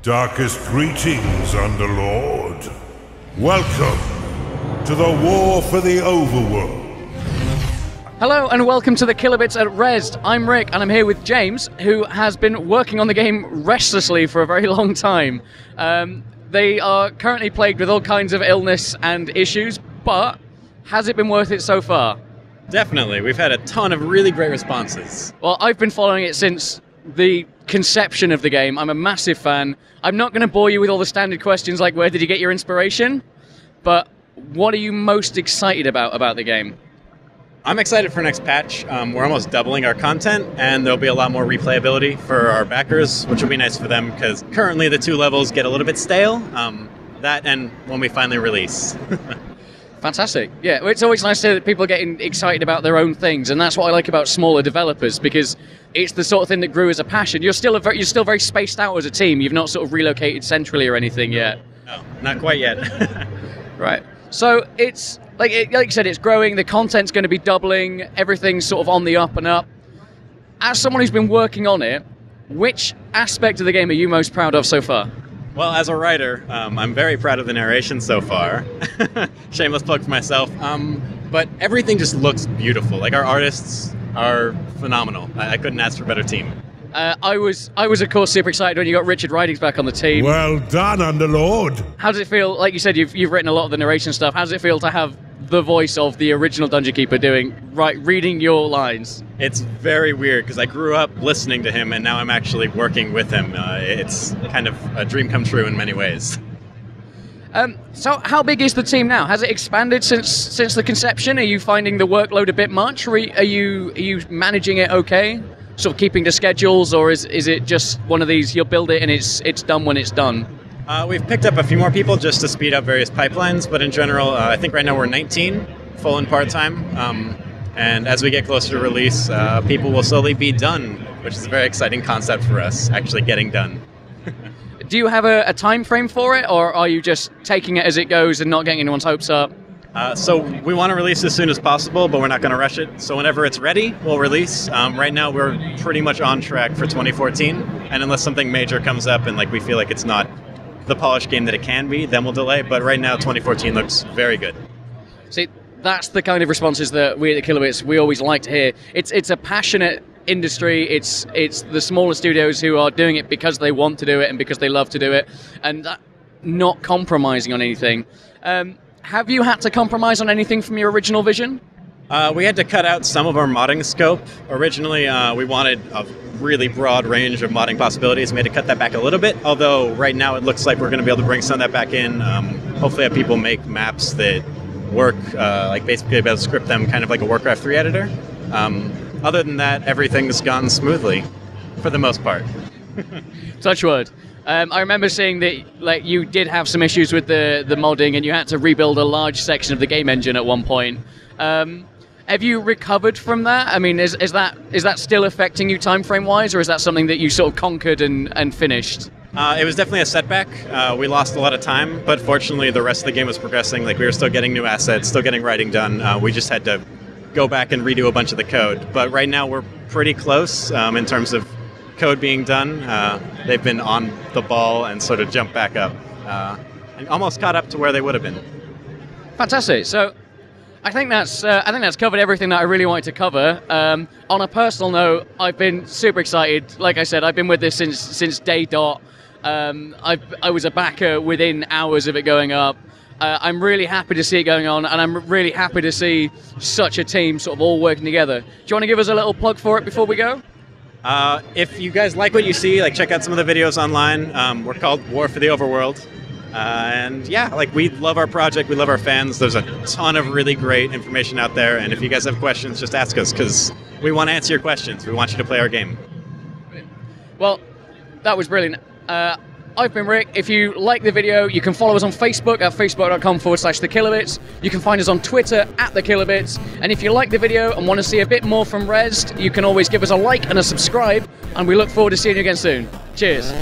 Darkest greetings, Underlord. Welcome to the war for the Overworld. Hello and welcome to the Kilobits at Rezzed. I'm Rick and I'm here with James, who has been working on the game restlessly for a very long time. They are currently plagued with all kinds of illness and issues, but has it been worth it so far? Definitely. We've had a ton of really great responses. Well, I've been following it since the conception of the game. I'm a massive fan. I'm not going to bore you with all the standard questions like where did you get your inspiration, but what are you most excited about the game? I'm excited for next patch. We're almost doubling our content, and there'll be a lot more replayability for our backers, which will be nice for them, because currently the 2 levels get a little bit stale. That and when we finally release. Fantastic. Yeah, it's always nice to hear that people are getting excited about their own things, and that's what I like about smaller developers, because it's the sort of thing that grew as a passion. You're still very spaced out as a team. You've not sort of relocated centrally or anything yet. No, not quite yet. Right. So it's, like you said, it's growing, the content's going to be doubling, everything's sort of on the up and up. As someone who's been working on it, which aspect of the game are you most proud of so far? Well, as a writer, I'm very proud of the narration so far. Shameless plug for myself. But everything just looks beautiful. Like, our artists are phenomenal. I couldn't ask for a better team. I was of course super excited when you got Richard Ridings back on the team. Well done, Underlord. How does it feel? Like you said, you've written a lot of the narration stuff. How does it feel to have the voice of the original Dungeon Keeper reading your lines? It's very weird because I grew up listening to him and now I'm actually working with him. It's kind of a dream come true in many ways. So how big is the team now? Has it expanded since the conception? Are you finding the workload a bit much, or are you managing it okay? Sort of keeping to schedules, or is it just one of these, you'll build it and it's done when it's done? We've picked up a few more people just to speed up various pipelines, but in general, I think right now we're 19, full and part-time. And as we get closer to release, people will slowly be done, which is a very exciting concept for us, actually getting done. Do you have a time frame for it, or are you just taking it as it goes and not getting anyone's hopes up? So we want to release as soon as possible, but we're not going to rush it. So whenever it's ready, we'll release. Right now, we're pretty much on track for 2014, and unless something major comes up and we feel like it's not the polished game that it can be, then we'll delay. But right now, 2014 looks very good. See, that's the kind of responses that we at the Kilobits, we always like to hear. It's a passionate industry. It's the smaller studios who are doing it because they want to do it and because they love to do it, and not compromising on anything. Have you had to compromise on anything from your original vision? We had to cut out some of our modding scope. Originally, we wanted a really broad range of modding possibilities. We had to cut that back a little bit, although right now it looks like we're going to be able to bring some of that back in. Hopefully have people make maps that work, basically be able to script them kind of like a Warcraft 3 editor. Other than that, everything's gone smoothly, for the most part. Touch wood. I remember seeing that you did have some issues with the modding and you had to rebuild a large section of the game engine at one point. Have you recovered from that? I mean, is that still affecting you time frame wise, or is that something that you sort of conquered and finished? It was definitely a setback. We lost a lot of time, but fortunately the rest of the game was progressing. We were still getting new assets, still getting writing done. We just had to go back and redo a bunch of the code. But right now we're pretty close in terms of code being done. They've been on the ball and sort of jumped back up and almost caught up to where they would have been. Fantastic. So I think that's covered everything that I really wanted to cover. On a personal note, I've been super excited. Like I said, I've been with this since day dot. I was a backer within hours of it going up. I'm really happy to see it going on, and I'm really happy to see such a team sort of all working together. Do you want to give us a little plug for it before we go? If you guys like what you see, check out some of the videos online. We're called War for the Overworld. And yeah, we love our project, we love our fans. There's a ton of really great information out there, and if you guys have questions, just ask us, because we want to answer your questions. We want you to play our game. Well, that was brilliant. I've been Rick. If you like the video, you can follow us on Facebook at facebook.com/thekilobits. You can find us on Twitter @thekilobits. And if you like the video and want to see a bit more from Rezzed, you can always give us a like and a subscribe. And we look forward to seeing you again soon. Cheers.